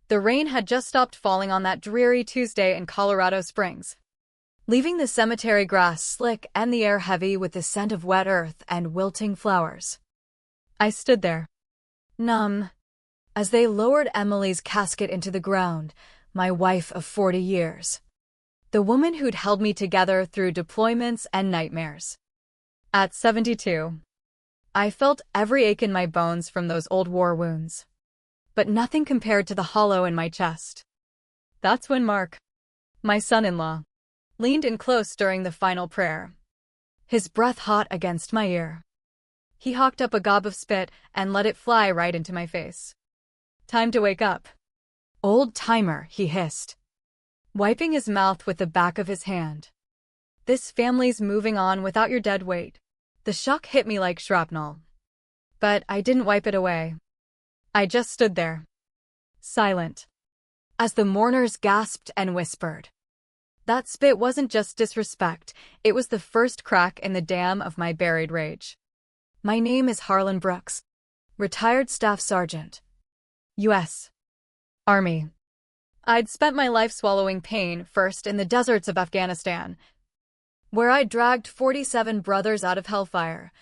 The rain had just stopped falling on that dreary Tuesday in Colorado Springs, leaving the cemetery grass slick and the air heavy with the scent of wet earth and wilting flowers. I stood there, numb, as they lowered Emily's casket into the ground, my wife of 40 years. The woman who'd held me together through deployments and nightmares. At 72, I felt every ache in my bones from those old war wounds, but nothing compared to the hollow in my chest. That's when Mark, my son-in-law, leaned in close during the final prayer, his breath hot against my ear. He hawked up a gob of spit and let it fly right into my face. "Time to wake up, old timer," he hissed, wiping his mouth with the back of his hand. "This family's moving on without your dead weight." The shock hit me like shrapnel. But I didn't wipe it away. I just stood there, silent, as the mourners gasped and whispered. That spit wasn't just disrespect, it was the first crack in the dam of my buried rage. My name is Harlan Brooks, retired Staff Sergeant, U.S. Army. I'd spent my life swallowing pain, first in the deserts of Afghanistan, where I dragged 47 brothers out of hellfire,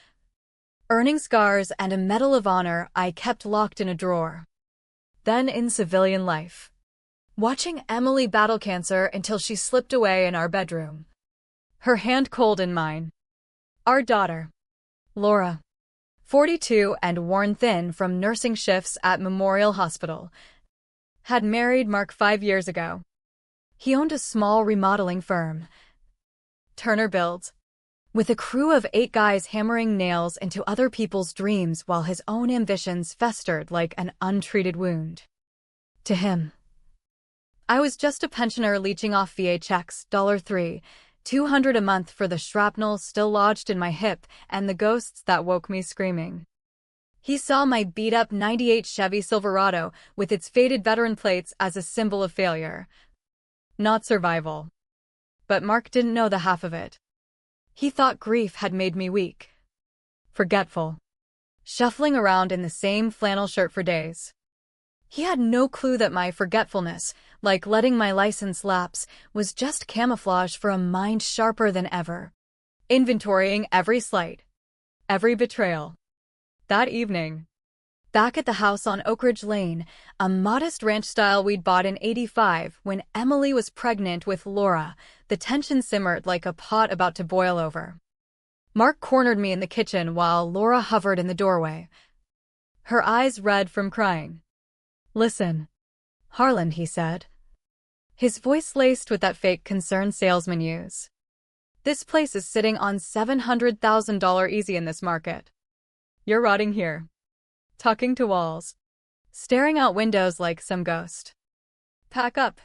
earning scars and a Medal of Honor I kept locked in a drawer. Then in civilian life, watching Emily battle cancer until she slipped away in our bedroom, her hand cold in mine. Our daughter, Laura, 42 and worn thin from nursing shifts at Memorial Hospital, had married Mark 5 years ago. He owned a small remodeling firm, Turner Builds, with a crew of 8 guys hammering nails into other people's dreams while his own ambitions festered like an untreated wound. To him, I was just a pensioner leeching off VA checks, $3, $200 a month for the shrapnel still lodged in my hip and the ghosts that woke me screaming. He saw my beat-up '98 Chevy Silverado with its faded veteran plates as a symbol of failure, not survival. But Mark didn't know the half of it. He thought grief had made me weak, forgetful, shuffling around in the same flannel shirt for days. He had no clue that my forgetfulness, like letting my license lapse, was just camouflage for a mind sharper than ever, inventorying every slight, every betrayal. That evening, back at the house on Oak Ridge Lane, a modest ranch style we'd bought in '85 when Emily was pregnant with Laura, the tension simmered like a pot about to boil over. Mark cornered me in the kitchen while Laura hovered in the doorway, her eyes red from crying. "Listen, Harlan," he said, his voice laced with that fake concern salesmen use. "This place is sitting on $700,000 easy in this market. You're rotting here, talking to walls, staring out windows like some ghost. Pack up.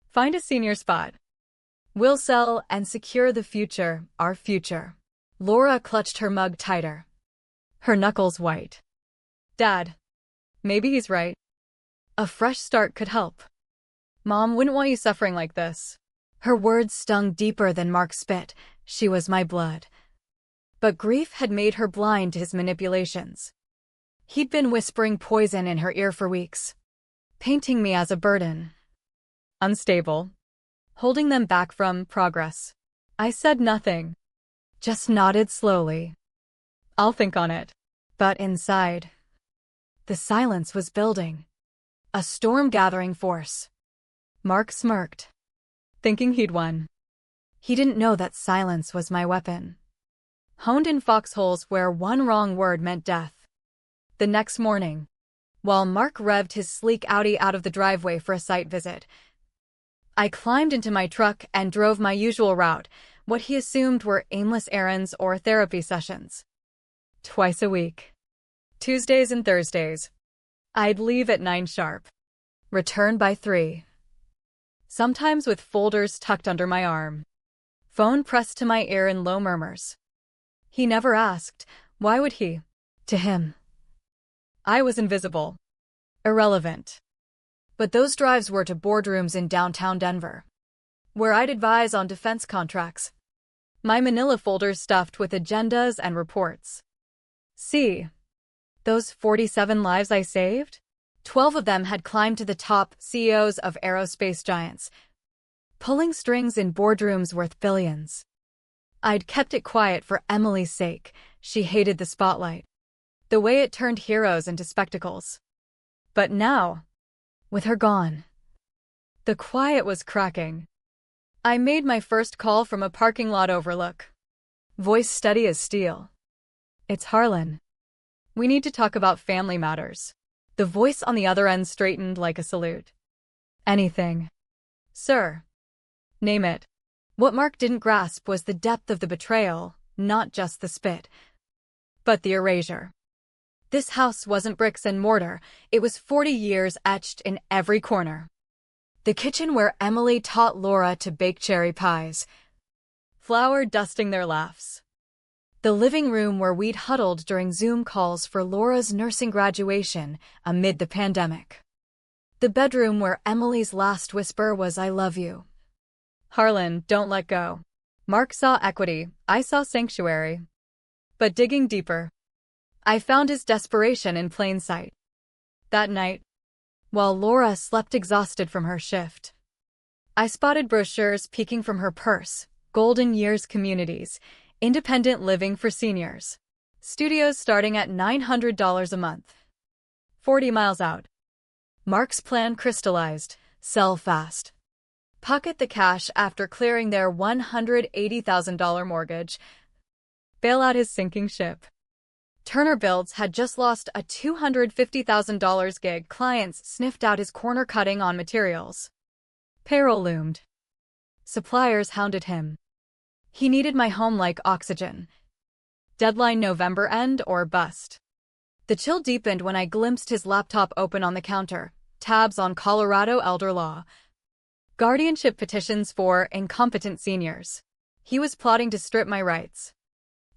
Find a senior spot. We'll sell and secure the future, our future." Laura clutched her mug tighter, her knuckles white. "Dad, maybe he's right. A fresh start could help. Mom wouldn't want you suffering like this." Her words stung deeper than Mark's spit. She was my blood. But grief had made her blind to his manipulations. He'd been whispering poison in her ear for weeks, painting me as a burden, unstable, holding them back from progress. I said nothing, just nodded slowly. "I'll think on it." But inside, the silence was building, a storm gathering force. Mark smirked, thinking he'd won. He didn't know that silence was my weapon, honed in foxholes where one wrong word meant death. The next morning, while Mark revved his sleek Audi out of the driveway for a site visit, I climbed into my truck and drove my usual route, what he assumed were aimless errands or therapy sessions. Twice a week, Tuesdays and Thursdays, I'd leave at 9 sharp, return by 3. Sometimes with folders tucked under my arm, phone pressed to my ear in low murmurs. He never asked, why would he? To him, I was invisible, irrelevant. But those drives were to boardrooms in downtown Denver, where I'd advise on defense contracts, my manila folders stuffed with agendas and reports. See, those 47 lives I saved? 12 of them had climbed to the top, CEOs of aerospace giants, pulling strings in boardrooms worth billions. I'd kept it quiet for Emily's sake. She hated the spotlight, the way it turned heroes into spectacles. But now, with her gone, the quiet was cracking. I made my first call from a parking lot overlook. Voice steady as steel. "It's Harlan. We need to talk about family matters." The voice on the other end straightened like a salute. "Anything, sir. Name it." What Mark didn't grasp was the depth of the betrayal, not just the spit, but the erasure. This house wasn't bricks and mortar, it was 40 years etched in every corner. The kitchen where Emily taught Laura to bake cherry pies, flour dusting their laughs. The living room where we'd huddled during Zoom calls for Laura's nursing graduation amid the pandemic. The bedroom where Emily's last whisper was "I love you." Harlan, don't let go. Mark saw equity, I saw sanctuary. But digging deeper, I found his desperation in plain sight. That night, while Laura slept exhausted from her shift, I spotted brochures peeking from her purse: Golden Years Communities, independent living for seniors. Studios starting at $900 a month. 40 miles out. Mark's plan crystallized: sell fast. Pocket the cash after clearing their $180,000 mortgage. Bail out his sinking ship. Turner Builds had just lost a $250,000 gig. Clients sniffed out his corner cutting on materials. Payroll loomed. Suppliers hounded him. He needed my home like oxygen. Deadline November end or bust. The chill deepened when I glimpsed his laptop open on the counter. Tabs on Colorado elder law. Guardianship petitions for incompetent seniors. He was plotting to strip my rights.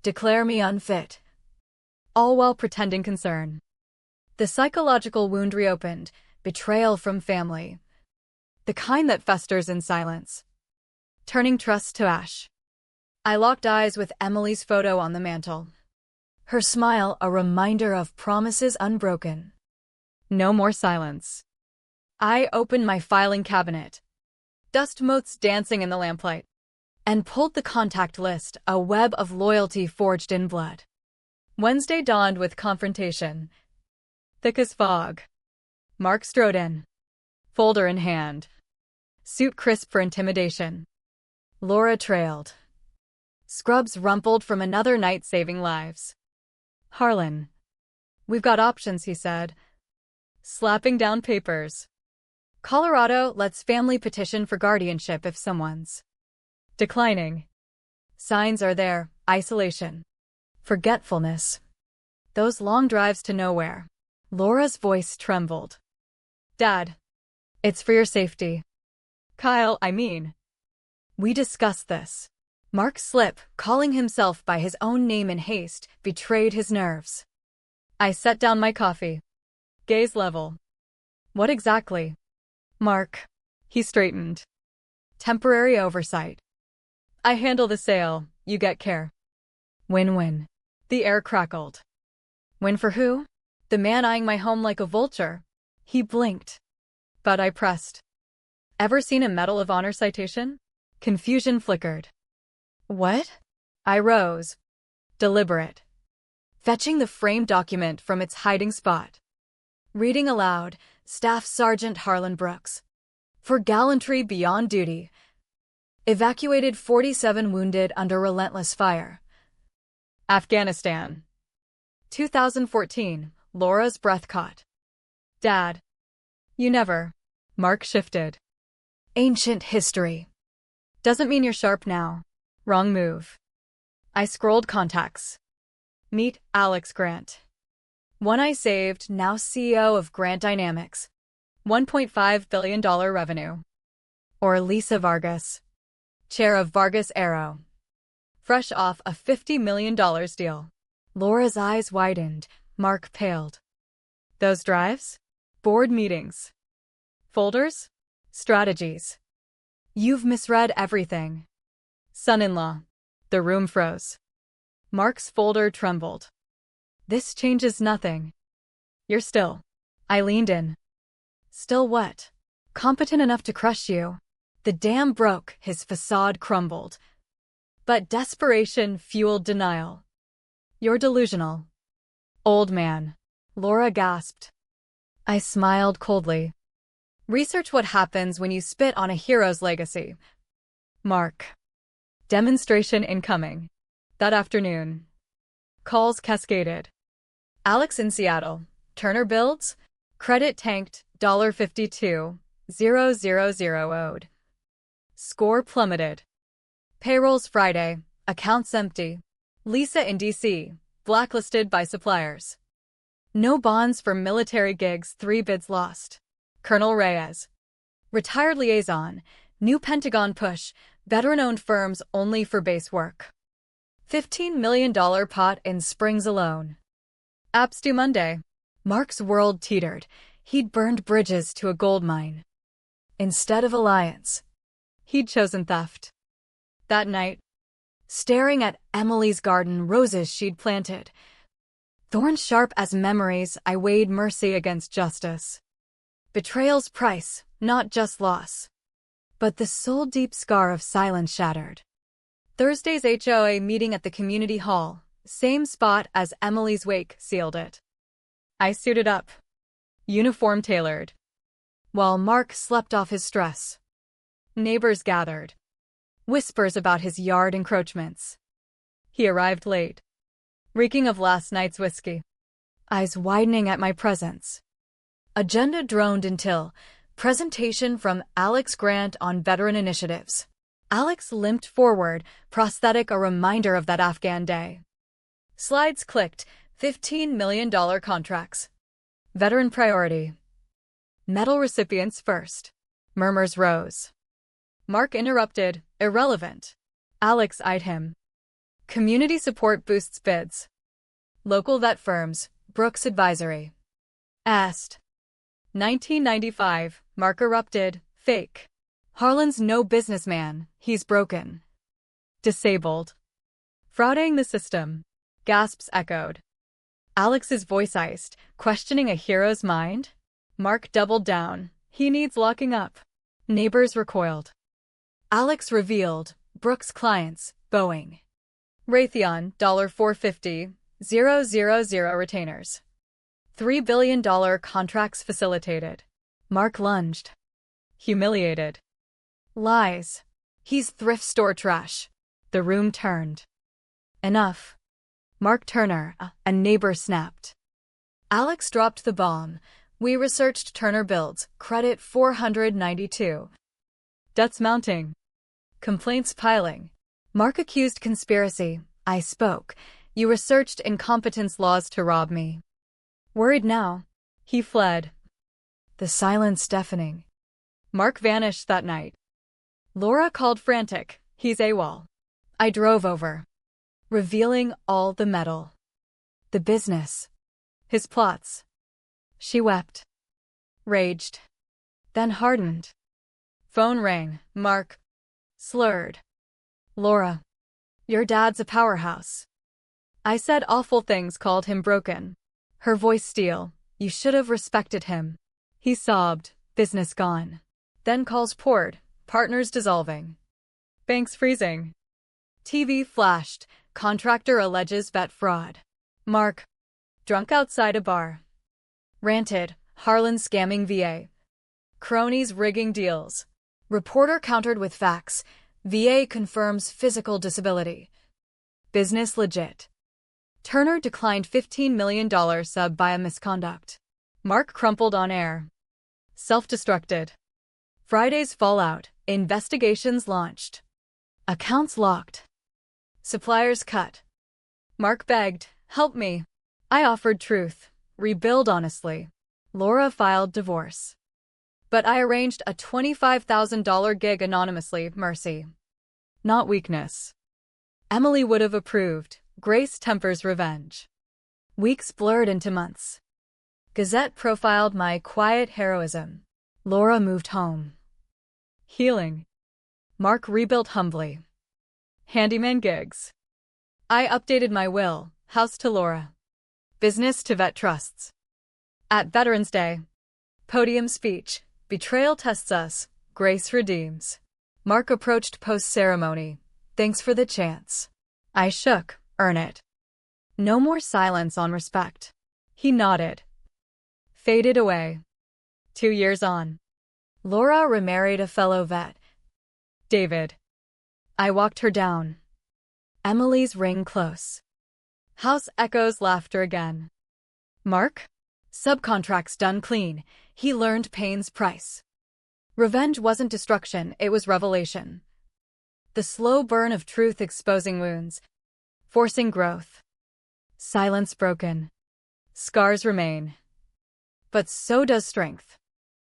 Declare me unfit. All while pretending concern. The psychological wound reopened. Betrayal from family. The kind that festers in silence. Turning trust to ash. I locked eyes with Emily's photo on the mantel. Her smile a reminder of promises unbroken. No more silence. I opened my filing cabinet. Dust motes dancing in the lamplight. And pulled the contact list, a web of loyalty forged in blood. Wednesday dawned with confrontation. Thick as fog. Mark strode in. Folder in hand. Suit crisp for intimidation. Laura trailed. Scrubs rumpled from another night saving lives. Harlan. We've got options, he said. Slapping down papers. Colorado lets family petition for guardianship if someone's declining. Signs are there: isolation, forgetfulness. Those long drives to nowhere. Laura's voice trembled. Dad, it's for your safety. Kyle, I mean. We discussed this. Mark's slip, calling himself by his own name in haste, betrayed his nerves. I set down my coffee. Gaze level. What exactly? Mark. He straightened. Temporary oversight. I handle the sale, you get care. Win-win. The air crackled. Win for who? The man eyeing my home like a vulture. He blinked. But I pressed. Ever seen a Medal of Honor citation? Confusion flickered. What? I rose. Deliberate. Fetching the framed document from its hiding spot. Reading aloud, Staff Sergeant Harlan Brooks. For gallantry beyond duty. Evacuated 47 wounded under relentless fire. Afghanistan. 2014, Laura's breath caught. Dad. You never. Mark shifted. Ancient history. Doesn't mean you're sharp now. Wrong move. I scrolled contacts. Meet Alex Grant. One I saved, now CEO of Grant Dynamics. $1.5 billion revenue. Or Lisa Vargas. Chair of Vargas Aero. Fresh off a $50 million deal. Laura's eyes widened. Mark paled. Those drives? Board meetings. Folders? Strategies. You've misread everything. Son-in-law. The room froze. Mark's folder trembled. This changes nothing. You're still. I leaned in. Still what? Competent enough to crush you. The dam broke, his facade crumbled. But desperation fueled denial. You're delusional. Old man. Laura gasped. I smiled coldly. Research what happens when you spit on a hero's legacy. Mark. Demonstration incoming. That afternoon. Calls cascaded. Alex in Seattle. Turner builds? Credit tanked, $52,000 owed. Score plummeted. Payrolls Friday. Accounts empty. Lisa in DC. Blacklisted by suppliers. No bonds for military gigs, 3 bids lost. Colonel Reyes. Retired liaison. New Pentagon push. Veteran-owned firms only for base work. $15 million pot in Springs alone. Apps due Monday. Mark's world teetered. He'd burned bridges to a gold mine. Instead of alliance, he'd chosen theft. That night, staring at Emily's garden roses she'd planted, thorns sharp as memories, I weighed mercy against justice. Betrayal's price, not just loss, but the soul-deep scar of silence shattered. Thursday's HOA meeting at the community hall, same spot as Emily's wake, sealed it. I suited up. Uniform tailored. While Mark slept off his stress. Neighbors gathered. Whispers about his yard encroachments. He arrived late. Reeking of last night's whiskey. Eyes widening at my presence. Agenda droned until presentation from Alex Grant on veteran initiatives. Alex limped forward, prosthetic a reminder of that Afghan day. Slides clicked, $15 million contracts. Veteran priority. Medal recipients first. Murmurs rose. Mark interrupted, irrelevant. Alex eyed him. Community support boosts bids. Local vet firms, Brooks Advisory. Asked. 1995, Mark erupted, fake. Harlan's no businessman, he's broken. Disabled. Frauding the system. Gasps echoed. Alex's voice iced, questioning a hero's mind? Mark doubled down. He needs locking up. Neighbors recoiled. Alex revealed, Brooks clients, Boeing. Raytheon, $450,000 retainers. $3 billion contracts facilitated. Mark lunged. Humiliated. Lies. He's thrift store trash. The room turned. Enough. Mark Turner, a neighbor snapped. Alex dropped the bomb. We researched Turner builds, credit 492. Debts mounting. Complaints piling. Mark accused conspiracy. I spoke. You researched incompetence laws to rob me. Worried now, he fled. The silence deafening. Mark vanished that night. Laura called frantic. He's AWOL. I drove over, revealing all the metal. The business. His plots. She wept. Raged. Then hardened. Phone rang. Mark. Slurred. Laura. Your dad's a powerhouse. I said awful things, called him broken. Her voice steel. You should have respected him. He sobbed. Business gone. Then calls poured. Partners dissolving. Banks freezing. TV flashed. Contractor alleges vet fraud. Mark. Drunk outside a bar. Ranted. Harlan scamming VA. Cronies rigging deals. Reporter countered with facts. VA confirms physical disability. Business legit. Turner declined $15 million sub by a misconduct. Mark crumpled on air. Self-destructed. Friday's fallout. Investigations launched. Accounts locked. Suppliers cut. Mark begged, help me. I offered truth. Rebuild honestly. Laura filed divorce. But I arranged a $25,000 gig anonymously, mercy. Not weakness. Emily would have approved. Grace tempers revenge. Weeks blurred into months. Gazette profiled my quiet heroism. Laura moved home. Healing. Mark rebuilt humbly. Handyman gigs. I updated my will, house to Laura. Business to vet trusts. At Veterans Day. Podium speech. Betrayal tests us. Grace redeems. Mark approached post-ceremony. Thanks for the chance. I shook. Earn it. No more silence on respect. He nodded. Faded away. 2 years on. Laura remarried a fellow vet. David. I walked her down. Emily's ring close. House echoes laughter again. Mark? Subcontracts done clean. He learned pain's price. Revenge wasn't destruction, it was revelation. The slow burn of truth exposing wounds, forcing growth. Silence broken. Scars remain. But so does strength.